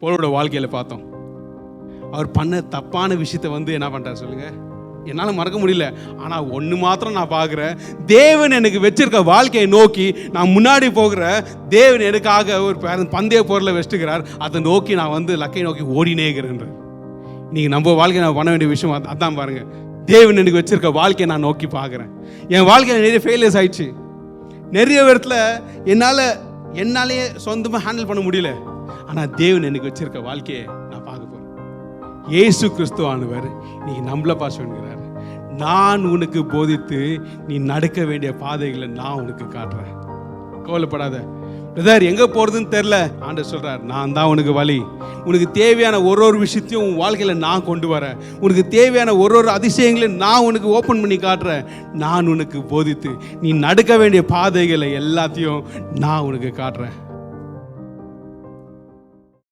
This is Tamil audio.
பவுலோட வாழ்க்கையில் பார்த்தோம். அவர் பண்ண தப்பான விஷயத்தை என்ன பண்ணுறாரு சொல்லுங்கள், என்னால் மறக்க முடியல. ஆனால் ஒன்று மாத்திரம் நான் பார்க்குறேன், தேவன் எனக்கு வச்சிருக்க வாழ்க்கையை நோக்கி நான் முன்னாடி போகிற தேவன் எனக்காக ஒரு பந்தய பொருளை வச்சுக்கிறார். அதை நோக்கி நான் லக்கை நோக்கி ஓடினேங்கிறேன். நீங்கள் நம்ம வாழ்க்கையை நான் பண்ண வேண்டிய விஷயம் அதான் பாருங்கள். தேவன் எனக்கு வச்சிருக்க வாழ்க்கையை நான் நோக்கி பார்க்குறேன். என் வாழ்க்கையில் நிறைய ஃபெயிலியர்ஸ் ஆயிடுச்சு. நிறைய இடத்துல என்னாலேயே சொந்தமாக ஹேண்டில் பண்ண முடியல. ஆனால் தேவன் எனக்கு வச்சிருக்க வாழ்க்கையை நான் பார்க்க போகிறேன். இயேசு கிறிஸ்துவானவர் இன்னைக்கு நம்மள சொல்கிறார், நான் உனக்கு போதித்து நீ நடக்க வேண்டிய பாதைகளை நான் உனக்கு காட்டுறேன், கவலைப்படாத. பிரதர் எங்கே போகிறதுன்னு தெரில, ஆண்டவர் சொல்கிறார், நான் தான் உனக்கு வழி. உனக்கு தேவையான ஒரு விஷயத்தையும் உன் வாழ்க்கையில் நான் கொண்டு வரேன். உனக்கு தேவையான ஒரு அதிசயங்களையும் நான் உனக்கு ஓப்பன் பண்ணி காட்டுறேன். நான் உனக்கு போதித்து நீ நடக்க வேண்டிய பாதைகளை எல்லாத்தையும் நான் உனக்கு காட்டுறேன்.